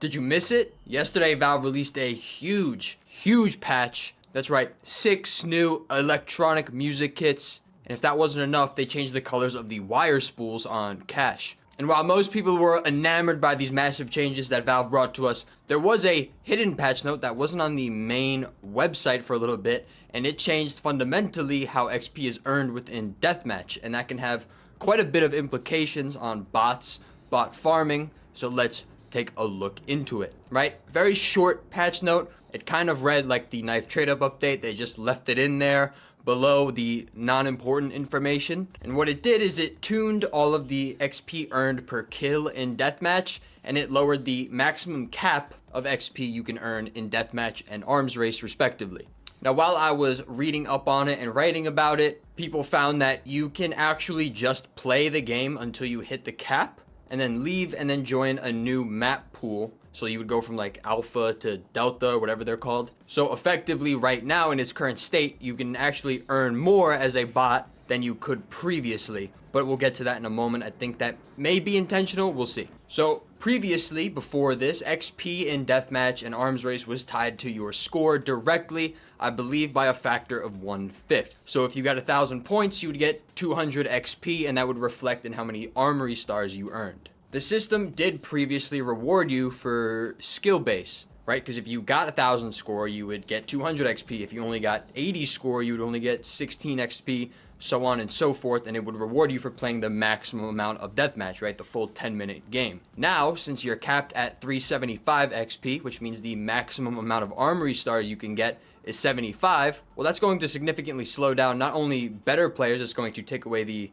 Did you miss it? Yesterday, Valve released a huge patch. That's right, 6 new electronic music kits. And if that wasn't enough, they changed the colors of the wire spools on cash. And while most people were enamored by these massive changes that Valve brought to us, there was a hidden patch note that wasn't on the main website for a little bit, and it changed fundamentally how XP is earned within deathmatch, and that can have quite a bit of implications on bots, bot farming. So let's take a look into it, right? Very short patch note. It kind of read like the knife trade up update. They just left it in there below the non-important information. And what it did is it tuned all of the XP earned per kill in deathmatch, and it lowered the maximum cap of XP you can earn in deathmatch and arms race respectively. Now, while I was reading up on it and writing about it, people found that you can actually just play the game until you hit the cap and then leave and then join a new map pool. So you would go from like alpha to delta or whatever they're called. So effectively right now in its current state, you can actually earn more as a bot than you could previously. But we'll get to that in a moment. I think that may be intentional. We'll see. So previously, before this, XP in deathmatch and arms race was tied to your score directly, I believe by a factor of 1/5. So if you got 1,000 points, you would get 200 XP, and that would reflect in how many armory stars you earned. The system did previously reward you for skill base, right? Because if you got 1,000 score, you would get 200 XP. If you only got 80 score, you would only get 16 XP, so on and so forth, and it would reward you for playing the maximum amount of deathmatch, right? The full 10-minute game. Now, since you're capped at 375 XP, which means the maximum amount of armory stars you can get is 75, well, that's going to significantly slow down not only better players, it's going to take away the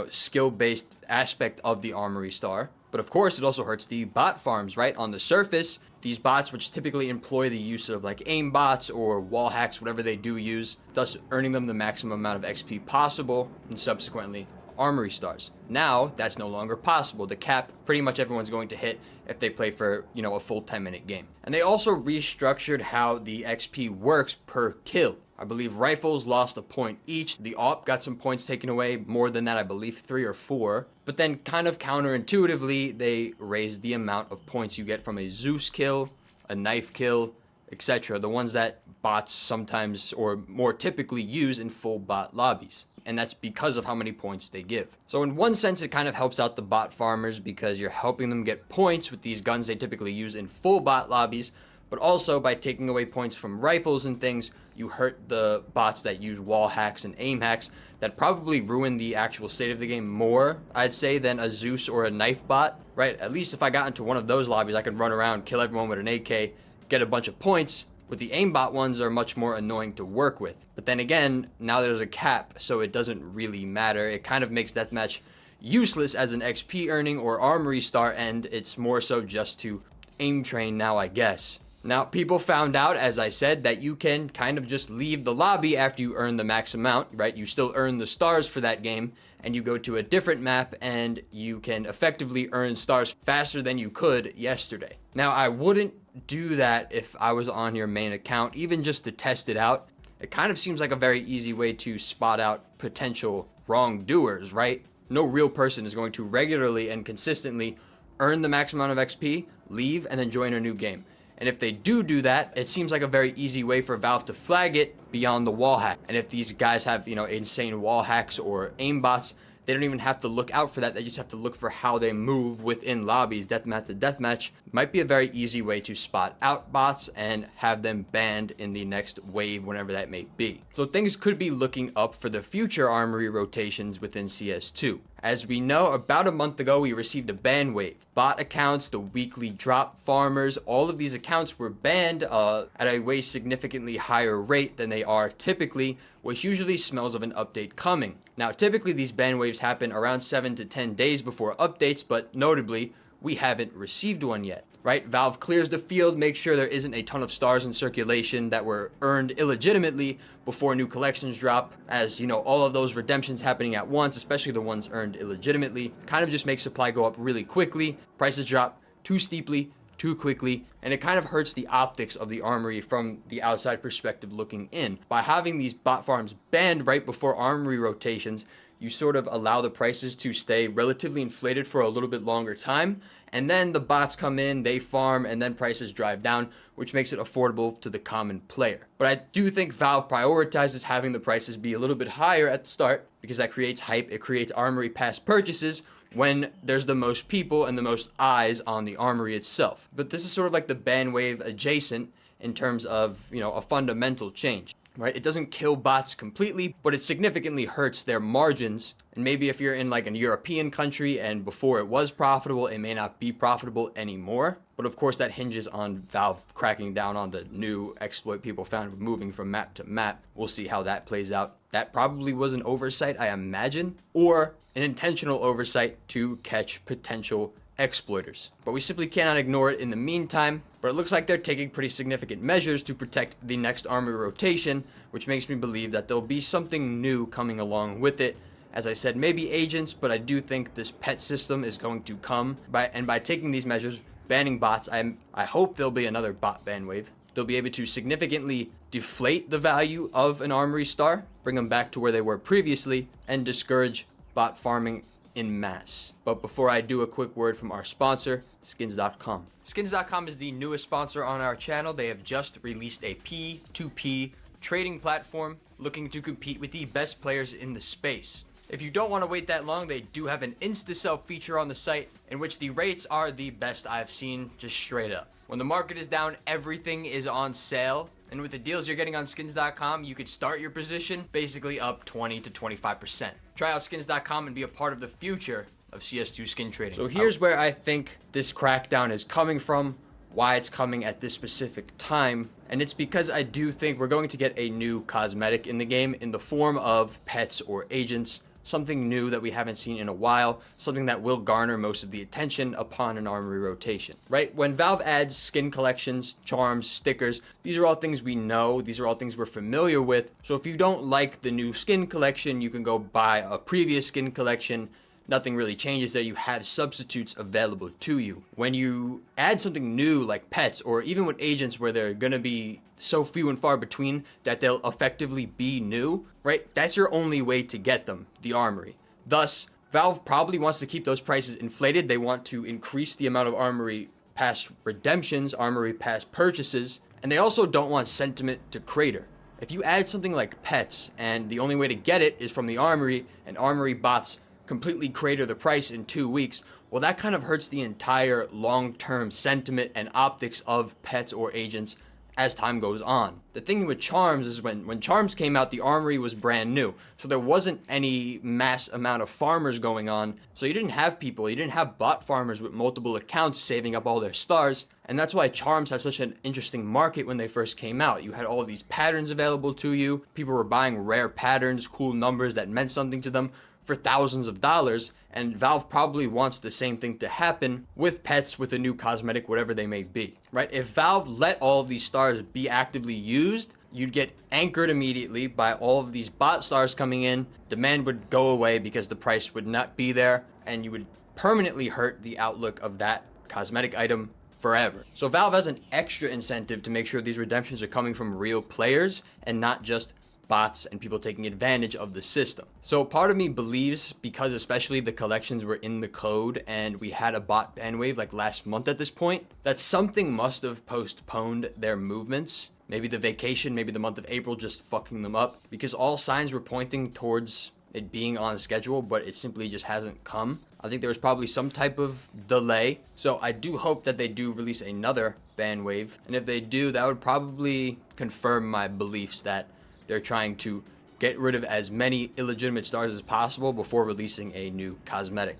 skill-based aspect of the armory star. But of course, it also hurts the bot farms, right? On the surface, these bots, which typically employ the use of like aim bots or wall hacks, whatever they do use, thus earning them the maximum amount of XP possible and subsequently armory stars. Now, that's no longer possible. The cap, pretty much everyone's going to hit if they play for, a full 10-minute game. And they also restructured how the XP works per kill. I believe rifles lost a point each. The AWP got some points taken away, more than that, I believe 3 or 4. But then kind of counterintuitively, they raised the amount of points you get from a Zeus kill, a knife kill, etc. The ones that bots sometimes or more typically use in full bot lobbies. And that's because of how many points they give. So in one sense, it kind of helps out the bot farmers because you're helping them get points with these guns they typically use in full bot lobbies. But also by taking away points from rifles and things, you hurt the bots that use wall hacks and aim hacks that probably ruin the actual state of the game more, I'd say, than a Zeus or a knife bot, right? At least if I got into one of those lobbies, I could run around, kill everyone with an AK, get a bunch of points. But the aimbot ones are much more annoying to work with. But then again, now there's a cap, so it doesn't really matter. It kind of makes deathmatch useless as an XP earning or armory star end. It's more so just to aim train now, I guess. Now, people found out, as I said, that you can kind of just leave the lobby after you earn the max amount, right? You still earn the stars for that game, and you go to a different map, and you can effectively earn stars faster than you could yesterday. Now, I wouldn't do that if I was on your main account, even just to test it out. It kind of seems like a very easy way to spot out potential wrongdoers, right? No real person is going to regularly and consistently earn the max amount of XP, leave, and then join a new game. And if they do that, it seems like a very easy way for Valve to flag it beyond the wall hack. And if these guys have, insane wall hacks or aimbots, they don't even have to look out for that. They just have to look for how they move within lobbies, deathmatch to deathmatch. Might be a very easy way to spot out bots and have them banned in the next wave, whenever that may be. So things could be looking up for the future armory rotations within CS2. As we know, about a month ago, we received a ban wave. Bot accounts, the weekly drop farmers, all of these accounts were banned at a way significantly higher rate than they are typically, which usually smells of an update coming. Now, typically these ban waves happen around 7 to 10 days before updates, but notably, we haven't received one yet, right? Valve clears the field, makes sure there isn't a ton of stars in circulation that were earned illegitimately before new collections drop, as all of those redemptions happening at once, especially the ones earned illegitimately, kind of just makes supply go up really quickly, prices drop too steeply, too quickly, and it kind of hurts the optics of the armory from the outside perspective looking in. By having these bot farms banned right before armory rotations, you sort of allow the prices to stay relatively inflated for a little bit longer time. And then the bots come in, they farm, and then prices drive down, which makes it affordable to the common player. But I do think Valve prioritizes having the prices be a little bit higher at the start because that creates hype. It creates Armory Pass purchases when there's the most people and the most eyes on the Armory itself. But this is sort of like the bandwave adjacent in terms of, a fundamental change. Right? It doesn't kill bots completely, but it significantly hurts their margins. And maybe if you're in like a European country and before it was profitable, it may not be profitable anymore. But of course that hinges on Valve cracking down on the new exploit people found moving from map to map. We'll see how that plays out. That probably was an oversight, I imagine, or an intentional oversight to catch potential exploiters. But we simply cannot ignore it in the meantime. But it looks like they're taking pretty significant measures to protect the next Armory rotation, which makes me believe that there'll be something new coming along with it. As I said, maybe agents, but I do think this pet system is going to come. By taking these measures, banning bots, I hope there'll be another bot ban wave. They'll be able to significantly deflate the value of an Armory star, bring them back to where they were previously, and discourage bot farming in mass. But before I do, a quick word from our sponsor, skins.com. Skins.com is the newest sponsor on our channel. They have just released a P2P trading platform looking to compete with the best players in the space. If you don't want to wait that long, they do have an insta-sell feature on the site in which the rates are the best I've seen, just straight up. When the market is down, everything is on sale. And with the deals you're getting on skins.com, you could start your position basically up 20 to 25%. Try out skins.com and be a part of the future of CS2 skin trading. So here's where I think this crackdown is coming from, why it's coming at this specific time. And it's because I do think we're going to get a new cosmetic in the game in the form of pets or agents. Something new that we haven't seen in a while, something that will garner most of the attention upon an Armory rotation, right? When Valve adds skin collections, charms, stickers, these are all things we know, these are all things we're familiar with. So if you don't like the new skin collection, you can go buy a previous skin collection. Nothing really changes there. You have substitutes available to you. When you add something new like pets or even with agents where they're going to be so few and far between that they'll effectively be new, right? That's your only way to get them, the Armory. Thus, Valve probably wants to keep those prices inflated. They want to increase the amount of Armory Pass redemptions, Armory Pass purchases, and they also don't want sentiment to crater. If you add something like pets and the only way to get it is from the Armory and Armory bots completely crater the price in 2 weeks, well, that kind of hurts the entire long-term sentiment and optics of pets or agents as time goes on. The thing with charms is when charms came out, the Armory was brand new. So there wasn't any mass amount of farmers going on. So you didn't have bot farmers with multiple accounts saving up all their stars. And that's why charms had such an interesting market when they first came out. You had all these patterns available to you. People were buying rare patterns, cool numbers that meant something to them for thousands of dollars, and Valve probably wants the same thing to happen with pets, with a new cosmetic, whatever they may be, right? If Valve let all of these stars be actively used, you'd get anchored immediately by all of these bot stars coming in, demand would go away because the price would not be there, and you would permanently hurt the outlook of that cosmetic item forever. So Valve has an extra incentive to make sure these redemptions are coming from real players and not just bots and people taking advantage of the system. So part of me believes, because especially the collections were in the code and we had a bot ban wave like last month at this point, that something must have postponed their movements. Maybe the vacation, maybe the month of April just fucking them up, because all signs were pointing towards it being on schedule, but it simply just hasn't come. I think there was probably some type of delay. So I do hope that they do release another ban wave. And if they do, that would probably confirm my beliefs that they're trying to get rid of as many illegitimate stars as possible before releasing a new cosmetic.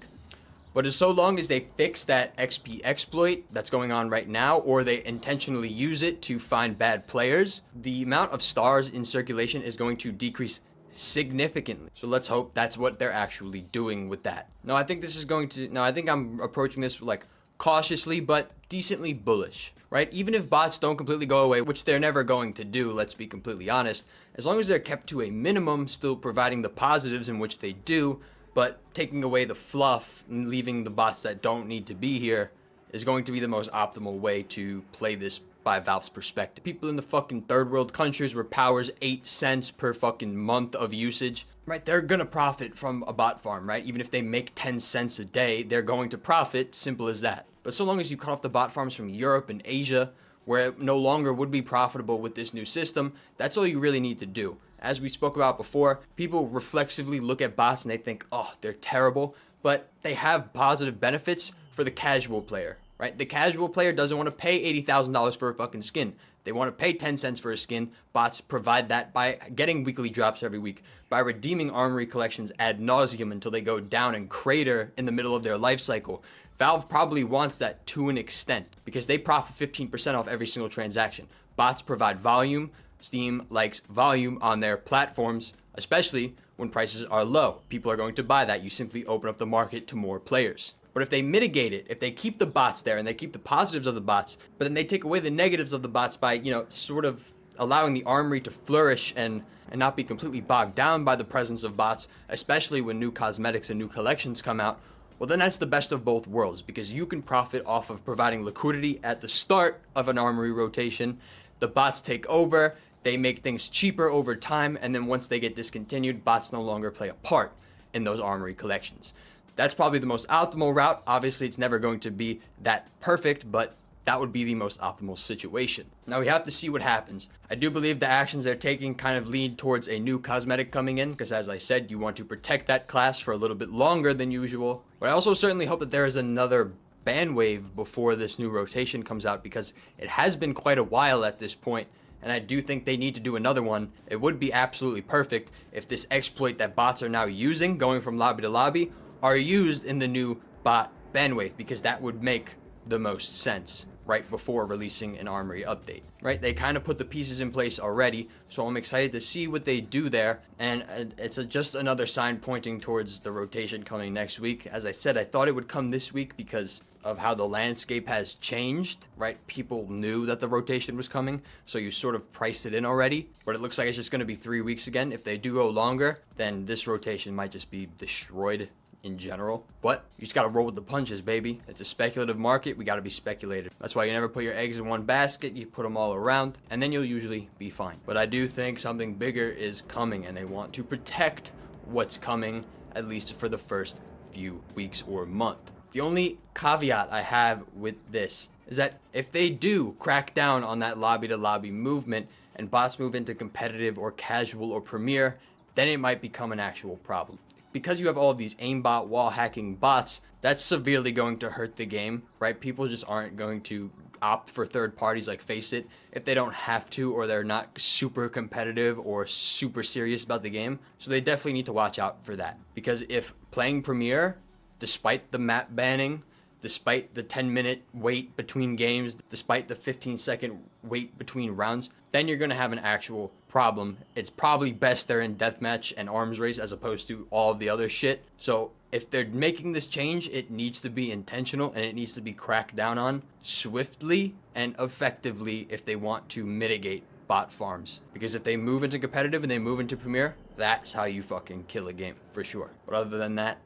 But as so long as they fix that XP exploit that's going on right now, or they intentionally use it to find bad players, the amount of stars in circulation is going to decrease significantly. So let's hope that's what they're actually doing with that. I think I'm approaching this like cautiously but decently bullish, right? Even if bots don't completely go away, which they're never going to do, let's be completely honest, as long as they're kept to a minimum, still providing the positives in which they do, but taking away the fluff and leaving the bots that don't need to be here is going to be the most optimal way to play this by Valve's perspective. People in the fucking third world countries where power's 8 cents per fucking month of usage, right? They're gonna profit from a bot farm, right? Even if they make 10 cents a day, they're going to profit, simple as that. But so long as you cut off the bot farms from Europe and Asia, where it no longer would be profitable with this new system, that's all you really need to do. As we spoke about before, people reflexively look at bots and they think, oh, they're terrible, but they have positive benefits for the casual player, right? The casual player doesn't want to pay $80,000 for a fucking skin. They want to pay 10 cents for a skin. Bots provide that by getting weekly drops every week, by redeeming Armory collections ad nauseum until they go down and crater in the middle of their life cycle. Valve probably wants that to an extent because they profit 15% off every single transaction. Bots provide volume. Steam likes volume on their platforms, especially when prices are low. People are going to buy that. You simply open up the market to more players. But if they mitigate it, if they keep the bots there and they keep the positives of the bots, but then they take away the negatives of the bots by, sort of allowing the Armory to flourish and not be completely bogged down by the presence of bots, especially when new cosmetics and new collections come out, well, then that's the best of both worlds because you can profit off of providing liquidity at the start of an Armory rotation. The bots take over, they make things cheaper over time, and then once they get discontinued, bots no longer play a part in those Armory collections. That's probably the most optimal route. Obviously, it's never going to be that perfect, but that would be the most optimal situation. Now we have to see what happens. I do believe the actions they're taking kind of lead towards a new cosmetic coming in, because as I said, you want to protect that class for a little bit longer than usual. But I also certainly hope that there is another ban wave before this new rotation comes out, because it has been quite a while at this point, and I do think they need to do another one. It would be absolutely perfect if this exploit that bots are now using, going from lobby to lobby, are used in the new bot ban wave, because that would make the most sense right before releasing an Armory update, right? They kind of put the pieces in place already, so I'm excited to see what they do there, and it's just another sign pointing towards the rotation coming next week. As I said, I thought it would come this week because of how the landscape has changed, right? People knew that the rotation was coming, so you sort of priced it in already, but it looks like it's just going to be 3 weeks again. If they do go longer, then this rotation might just be destroyed in general. But you just gotta roll with the punches, baby. It's a speculative market. We gotta be speculative. That's why you never put your eggs in one basket. You put them all around, and then you'll usually be fine. But I do think something bigger is coming, and they want to protect what's coming, at least for the first few weeks or month. The only caveat I have with this is that if they do crack down on that lobby to lobby movement and bots move into competitive or casual or premier, then it might become an actual problem. Because you have all of these aimbot wall hacking bots, that's severely going to hurt the game, right? People just aren't going to opt for third parties like Faceit if they don't have to, or they're not super competitive or super serious about the game. So they definitely need to watch out for that. Because if playing Premier, despite the map banning, despite the 10-minute wait between games, despite the 15-second wait between rounds, then you're going to have an actual problem. It's probably best they're in deathmatch and arms race as opposed to all of the other shit. So if they're making this change, it needs to be intentional and it needs to be cracked down on swiftly and effectively if they want to mitigate bot farms. Because if they move into competitive and they move into Premier, that's how you fucking kill a game for sure. But other than that,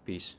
peace.